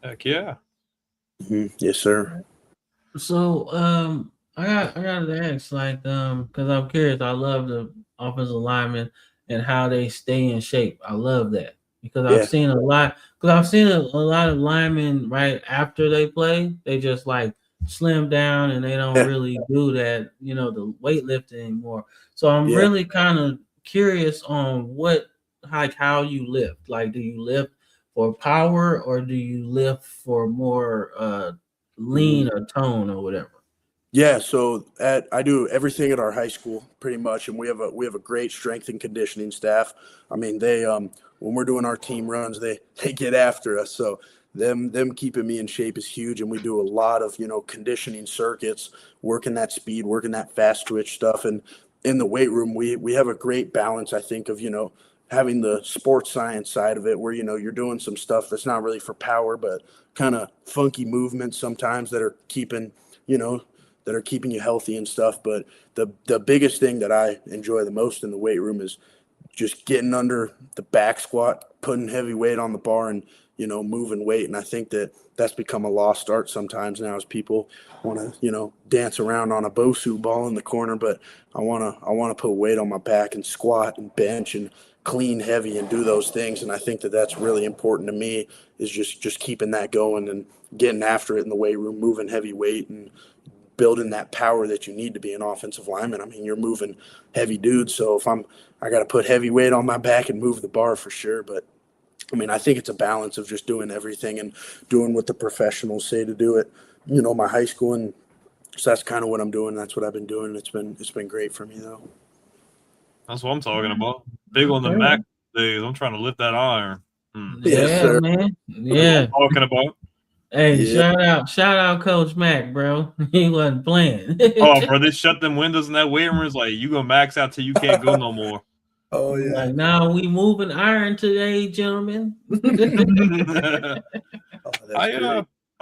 Heck yeah. Yes, sir. So I got to ask, like, because I'm curious. I love the offensive linemen and how they stay in shape. I love that because I've Yeah. seen a lot. Because I've seen a lot of linemen right after they play, they just like slim down and they don't Yeah. really do that, the weightlifting anymore. So I'm Yeah. really kind of curious on how you lift. Like, do you lift for power or do you lift for more lean or tone or whatever? Yeah, so I do everything at our high school pretty much, and we have a great strength and conditioning staff. I mean, they when we're doing our team runs, they get after us. So them keeping me in shape is huge, and we do a lot of conditioning circuits, working that speed, working that fast twitch stuff, and in the weight room we have a great balance. I think of having the sports science side of it, where you're doing some stuff that's not really for power, but kind of funky movements sometimes that are keeping you know that are keeping you healthy and stuff. But the biggest thing that I enjoy the most in the weight room is just getting under the back squat, putting heavy weight on the bar, and moving weight. And I think that that's become a lost art sometimes now, as people want to dance around on a Bosu ball in the corner. But I want to put weight on my back and squat and bench and clean heavy and do those things. And I think that that's really important to me, is just keeping that going and getting after it in the weight room, moving heavy weight and building that power that you need to be an offensive lineman. I mean, you're moving heavy dudes, so if I got to put heavy weight on my back and move the bar for sure. But I mean, I think it's a balance of just doing everything and doing what the professionals say to do it. My high school, and so that's kind of what I'm doing. That's what I've been doing. It's been great for me though. That's what I'm talking about. Big on the Mac days. I'm trying to lift that iron. Yes, Yeah, sir. man. That's Yeah. what I'm talking about. Hey, Yeah. shout out Coach Mac, bro. He wasn't playing. Oh, bro, they shut them windows in that weight room. It's like you gonna max out till you can't go no more. Oh yeah. Like, now we moving iron today, gentlemen. I'm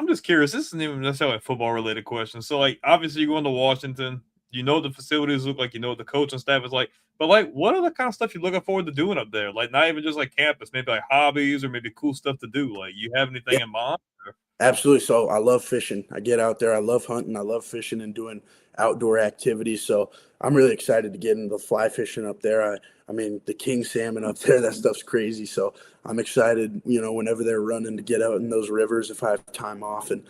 just curious. This isn't even necessarily a football related question. So, like, obviously, you're going to Washington. You know the facilities look like. You know what the coaching staff is like. But like, what are the kind of stuff you're looking forward to doing up there? Like, not even just like campus, maybe like hobbies or maybe cool stuff to do. Like, you have anything in mind? Absolutely. So I love fishing. I get out there. I love hunting. I love fishing and doing outdoor activities. So I'm really excited to get into the fly fishing up there. I mean, the king salmon up there, that stuff's crazy. So I'm excited, whenever they're running, to get out in those rivers if I have time off and,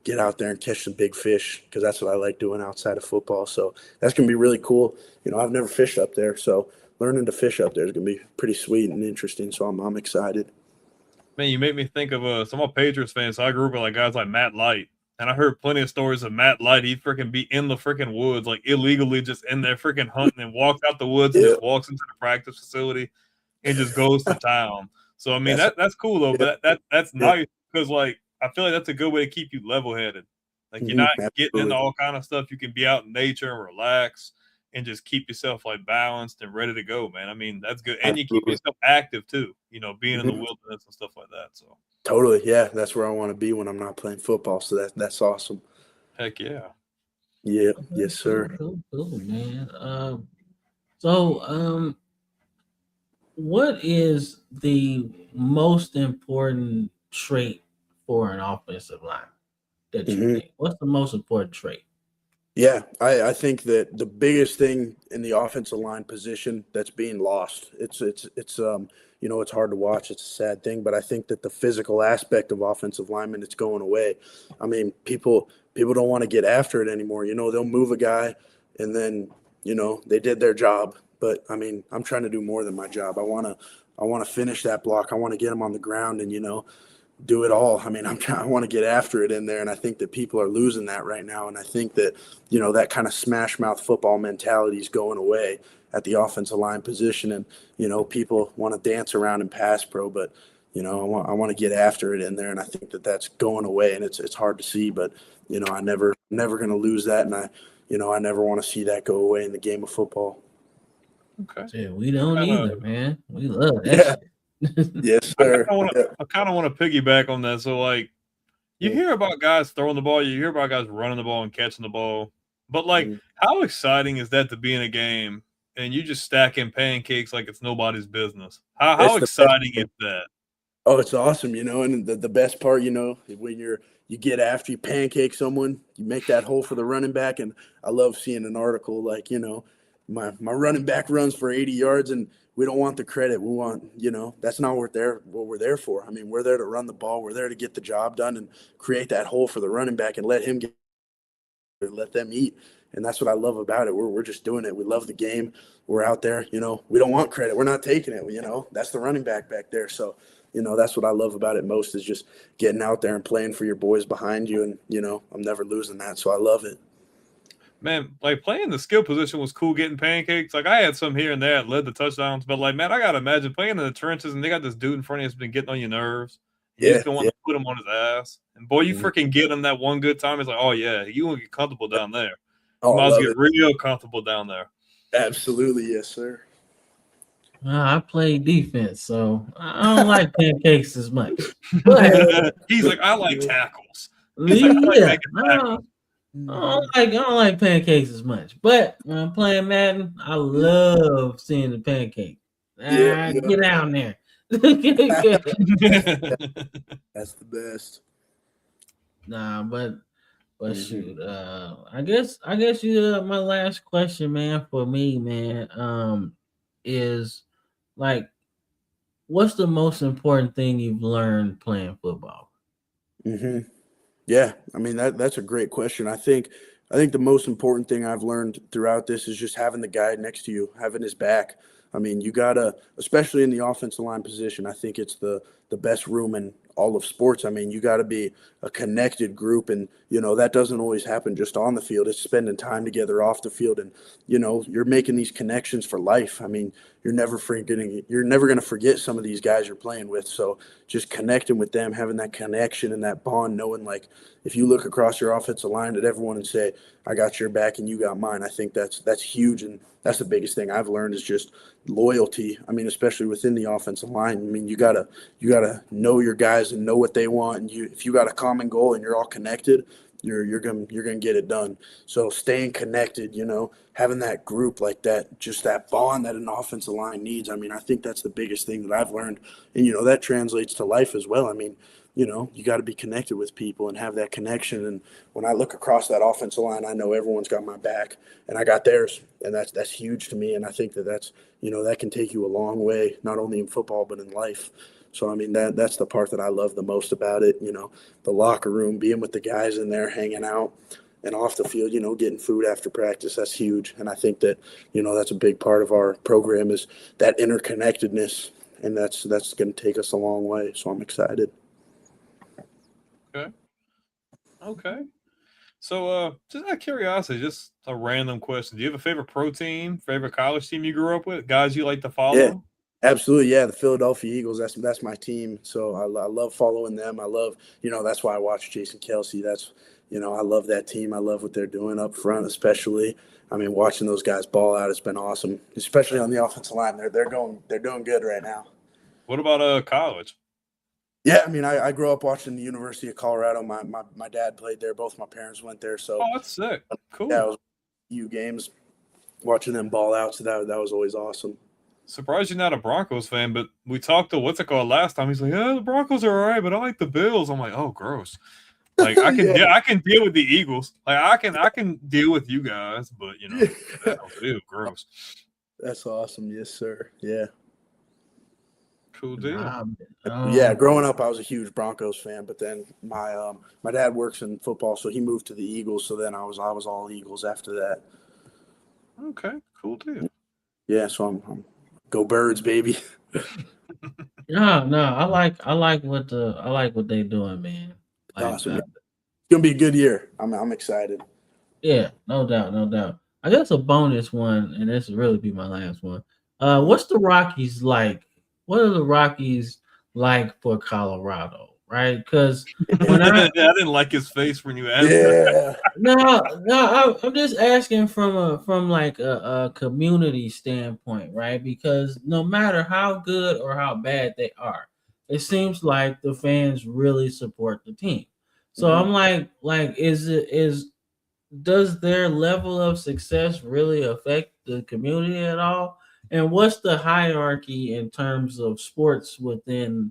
get out there and catch some big fish, because that's what I like doing outside of football. So that's going to be really cool. I've never fished up there. So learning to fish up there is going to be pretty sweet and interesting. So I'm excited. Man, you make me think of some of Patriots fans. So I grew up with like guys like Matt Light, and I heard plenty of stories of Matt Light. He'd freaking be in the freaking woods, like illegally just in there freaking hunting, and walks out the woods and Yeah. just walks into the practice facility and just goes to town. So I mean that's cool though, Yeah. but that's nice because like I feel like that's a good way to keep you level headed. Like you're not getting into all kind of stuff. You can be out in nature and relax and just keep yourself like balanced and ready to go, man. I mean, that's good. And you keep yourself active too, being in the wilderness and stuff like that. So Totally. Yeah. That's where I want to be when I'm not playing football. So that's awesome. heck yeah. Yeah. Yes, sir. Cool, man. So what is the most important trait for an offensive line that you think? What's the most important trait? Yeah, I think that the biggest thing in the offensive line position that's being lost. It's it's hard to watch. It's a sad thing, but I think that the physical aspect of offensive linemen it's going away. I mean, people don't want to get after it anymore. They'll move a guy and then, they did their job. But I mean, I'm trying to do more than my job. I want to finish that block. I want to get him on the ground and, do it all. I mean, I want to get after it in there, and I think that people are losing that right now. And I think that that kind of smash mouth football mentality is going away at the offensive line position, and people want to dance around and pass pro, but I want to get after it in there, and I think that that's going away, and it's hard to see, but I never going to lose that, and I never want to see that go away in the game of football. Okay. Yeah, we don't either, man. We love that Yeah. shit. Yes, sir. I kind of want to piggyback on that. So, like, you hear about guys throwing the ball, you hear about guys running the ball and catching the ball, but like, how exciting is that to be in a game and you just stacking pancakes like it's nobody's business? How exciting is that? Oh, it's awesome, and the best part, when you get after you pancake someone, you make that hole for the running back, and I love seeing an article like, my running back runs for 80 yards, and we don't want the credit. We want, that's not what we're there for. I mean, we're there to run the ball. We're there to get the job done and create that hole for the running back and let them eat. And that's what I love about it. We're just doing it. We love the game. We're out there, we don't want credit. We're not taking it. That's the running back there. So, that's what I love about it most is just getting out there and playing for your boys behind you. And, I'm never losing that. So I love it. Man, like playing the skill position was cool getting pancakes. Like I had some here and there that led to touchdowns, but like, man, I gotta imagine playing in the trenches and they got this dude in front of you that's been getting on your nerves. You just don't want to put him on his ass. And boy, you freaking get him that one good time. It's like, oh yeah, you want to get comfortable down there. You might as well get real comfortable down there. Absolutely, yes, sir. I play defense, so I don't like pancakes as much. But he's like, I like tackles. Yeah, I don't like pancakes as much. But when I'm playing Madden, I love seeing the pancake. Get down there. That's the best. Nah, but shoot, I guess you my last question, man, for me, man, is like, what's the most important thing you've learned playing football? Yeah, I mean that's a great question. I think the most important thing I've learned throughout this is just having the guy next to you, having his back. I mean, you gotta, especially in the offensive line position. I think it's the best room in all of sports. I mean, you got to be a connected group, and that doesn't always happen just on the field. It's spending time together off the field, and you're making these connections for life. I mean, you're never going to forget some of these guys you're playing with. So just connecting with them, having that connection and that bond, knowing like if you look across your offensive line at everyone and say, I got your back and you got mine. I think that's huge, and that's the biggest thing I've learned is just loyalty. I mean, especially within the offensive line. I mean, you gotta know your guys and know what they want, and if you got a common goal and you're all connected, you're gonna get it done. So staying connected, having that group like that, just that bond that an offensive line needs. I mean, I think that's the biggest thing that I've learned, and that translates to life as well. I mean, you got to be connected with people and have that connection. And when I look across that offensive line, I know everyone's got my back and I got theirs. And that's huge to me. And I think that's, that can take you a long way, not only in football, but in life. So, I mean, that's the part that I love the most about it. The locker room, being with the guys in there, hanging out, and off the field, getting food after practice. That's huge. And I think that, that's a big part of our program is that interconnectedness. And that's going to take us a long way. So I'm excited. Okay. So, just out of curiosity, just a random question. Do you have a favorite pro team, favorite college team you grew up with, guys you like to follow? Yeah, absolutely. Yeah, the Philadelphia Eagles. That's my team. So I love following them. I love, that's why I watch Jason Kelsey. That's, I love that team. I love what they're doing up front, especially. I mean, watching those guys ball out, it's been awesome, especially on the offensive line. They're doing good right now. What about college? Yeah, I mean, I grew up watching the University of Colorado. My dad played there. Both my parents went there. So that's sick. Cool. Yeah, it was U games, watching them ball out. So that was always awesome. Surprised you're not a Broncos fan, but we talked to last time. He's like, yeah, the Broncos are all right, but I like the Bills. I'm like, oh, gross. Like I can, Yeah. I can deal with the Eagles. Like I can deal with you guys, but you know, ew, gross. That's awesome. Yes, sir. Yeah. Cool deal. Yeah, growing up, I was a huge Broncos fan, but then my dad works in football, so he moved to the Eagles. So then I was all Eagles after that. Okay, cool deal. Yeah, so I'm go Birds, baby. No, I like what they're doing, man. Like, Awesome. It's gonna be a good year. I'm excited. yeah, no doubt, no doubt. I guess a bonus one, and this will really be my last one. What's the Rockies like? What are the Rockies like for Colorado? Right? Because when I didn't like his face when you asked that. Yeah. I'm just asking from like a community standpoint, right? Because no matter how good or how bad they are, it seems like the fans really support the team. So I'm like, does their level of success really affect the community at all? And what's the hierarchy in terms of sports within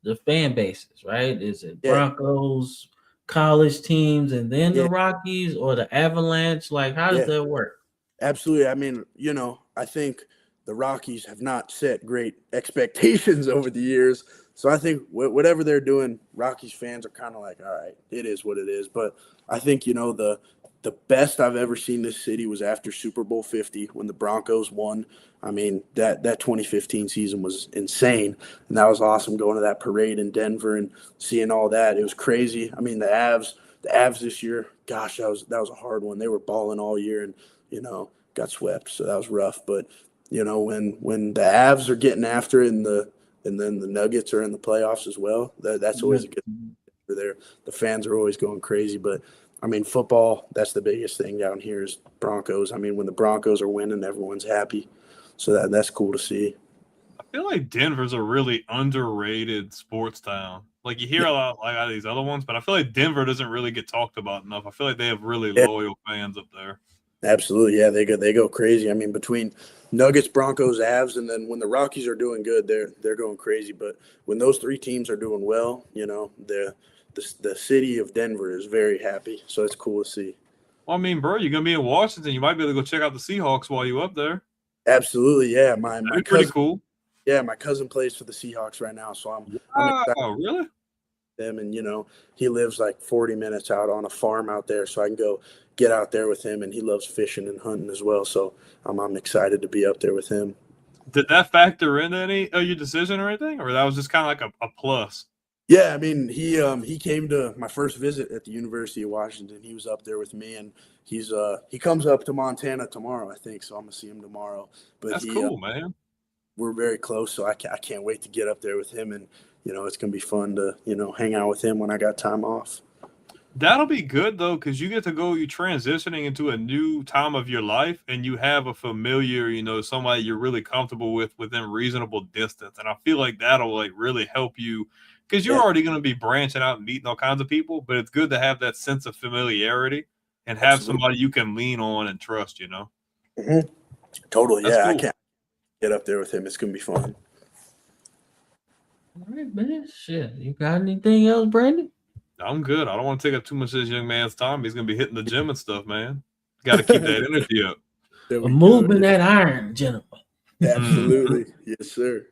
the fan bases, right? Is it Yeah. Broncos, college teams, and then the Yeah. Rockies, or the Avalanche? Like, how does Yeah. that work? Absolutely. I mean, I think the Rockies have not set great expectations over the years. So I think whatever they're doing, Rockies fans are kind of like, all right, it is what it is. But I think, the best I've ever seen this city was after Super Bowl 50 when the Broncos won. I mean, that 2015 season was insane. And that was awesome going to that parade in Denver and seeing all that. It was crazy. I mean, the Avs this year, gosh, that was a hard one. They were balling all year and got swept. So that was rough. But when the Avs are getting after it and then the Nuggets are in the playoffs as well, that's always a good for there. The fans are always going crazy. But I mean, football, that's the biggest thing down here is Broncos. I mean, when the Broncos are winning, everyone's happy. So that's cool to see. I feel like Denver's a really underrated sports town. Like you hear a lot like these other ones, but I feel like Denver doesn't really get talked about enough. I feel like they have really Yeah, loyal fans up there. absolutely. Yeah, they go crazy. I mean, between Nuggets, Broncos, Avs, and then when the Rockies are doing good, they're going crazy. But when those three teams are doing well, the city of Denver is very happy. So it's cool to see. Well, I mean, bro, you're gonna be in Washington. You might be able to go check out the Seahawks while you're up there. Absolutely, yeah. My That'd be pretty cousin, cool. yeah, my cousin plays for the Seahawks right now, so I'm excited. Oh, really? Him and he lives like 40 minutes out on a farm out there, so I can go get out there with him, and he loves fishing and hunting as well, so I'm excited to be up there with him. Did that factor in any of your decision or anything, or that was just kind of like a plus? Yeah, I mean, he came to my first visit at the University of Washington. He was up there with me, and he comes up to Montana tomorrow, I think, so I'm gonna see him tomorrow. But That's cool, man. we're very close, so I can't wait to get up there with him, and it's gonna be fun to hang out with him when I got time off. That'll be good though, because you get to go. You're transitioning into a new time of your life, and you have a familiar, somebody you're really comfortable with within reasonable distance. And I feel like that'll like really help you, because you're Yeah, already going to be branching out and meeting all kinds of people. But it's good to have that sense of familiarity and have absolutely. somebody you can lean on and trust. Mm-hmm. Totally, That's yeah. I cool. can't get up there with him. It's gonna be fun. All right, man. Shit, you got anything else, Brandon? I'm good. I don't want to take up too much of this young man's time. He's going to be hitting the gym and stuff, man. Got to keep that energy up. There A we movement go. that iron, gentlemen. Absolutely, yes, sir.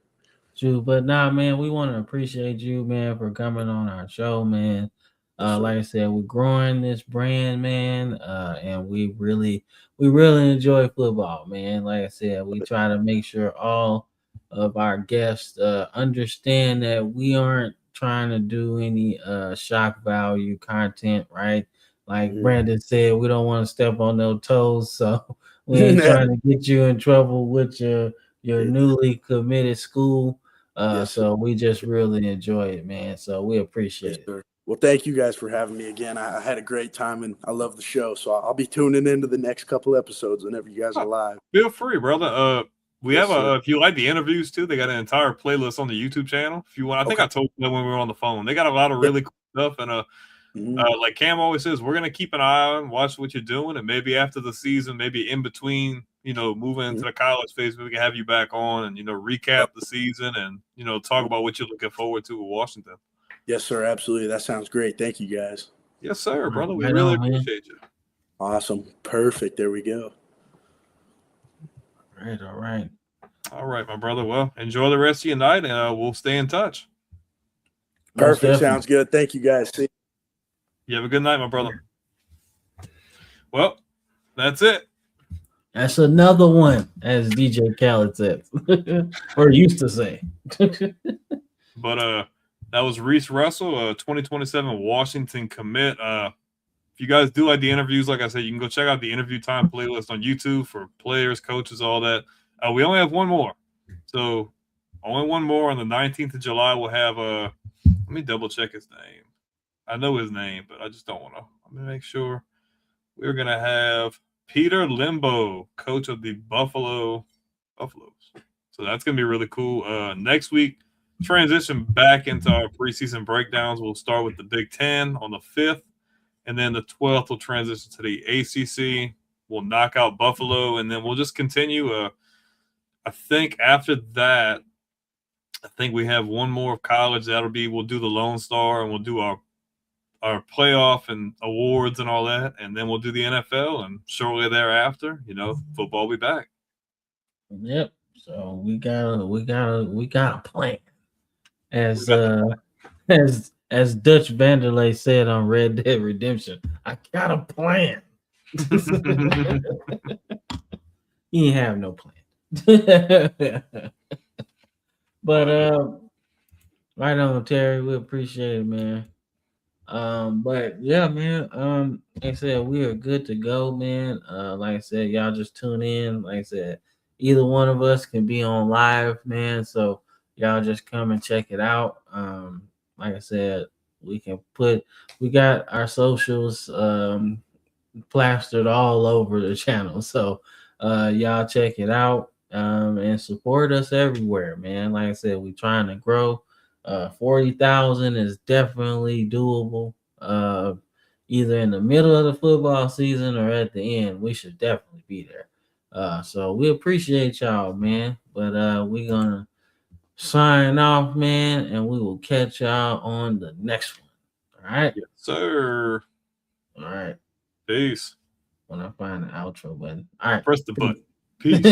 True, but nah, man, we want to appreciate you, man, for coming on our show, man. Yes, Like I said, we're growing this brand, man, and we really enjoy football, man. Like I said, we try to make sure all of our guests understand that we aren't trying to do any shock value content, right? Like Brandon said, we don't want to step on no toes, so we ain't trying to get you in trouble with your newly committed school. Yes, So we just really enjoy it, man. So we appreciate yes, it. sir. Well, thank you guys for having me again. I had a great time, and I love the show. So I'll be tuning into the next couple episodes whenever you guys are live. Feel free, brother. We Yes, have sir. if you like the interviews too, they got an entire playlist on the YouTube channel. If you want, I think Okay. I told you that when we were on the phone. They got a lot of really cool stuff, and like Cam always says, we're gonna keep an eye on, watch what you're doing, and maybe after the season, maybe in between, moving into the college phase, we can have you back on and recap the season and talk about what you're looking forward to with Washington. Yes, sir. Absolutely. That sounds great. Thank you, guys. Yes, sir, brother. We Right really on, man. appreciate you. Awesome. Perfect. There we go. All right. All right, my brother. Well, enjoy the rest of your night, and we'll stay in touch. Perfect. Sounds good. Thank you, guys. See you. You have a good night, my brother. Well, that's it. That's another one, as DJ Khaled says, or used to say. But that was Reis Russell, 2027 Washington commit. If you guys do like the interviews, like I said, you can go check out the interview time playlist on YouTube for players, coaches, all that. We only have one more. So only one more on the 19th of July. We'll have let me double check his name. I know his name, but I just don't want to. I'm going to make sure. We're going to have Peter Limbo, coach of the Buffaloes. So that's going to be really cool. Next week, transition back into our preseason breakdowns. We'll start with the Big Ten on the 5th, and then the 12th will transition to the ACC. We'll knock out Buffalo, and then we'll just continue. I think after that, I think we have one more of college. We'll do the Lone Star, and we'll do our playoff and awards and all that, and then we'll do the NFL, and shortly thereafter, football will be back. Yep. So we got a plan. As Dutch Vanderlei said on Red Dead Redemption, I got a plan. He ain't have no plan. But right on, Terry. We appreciate it, man. But yeah, man. Like I said, we are good to go, man. Like I said, y'all just tune in. Like I said, either one of us can be on live, man. So y'all just come and check it out. Like I said, we got our socials plastered all over the channel. So y'all check it out and support us everywhere, man. Like I said, we're trying to grow. 40,000 is definitely doable. Either in the middle of the football season or at the end, we should definitely be there. So we appreciate y'all, man. But we're gonna sign off, man, and we will catch y'all on the next one. All right. Yes, sir. All right. Peace. When I find the outro button. All right. Press the button. Peace.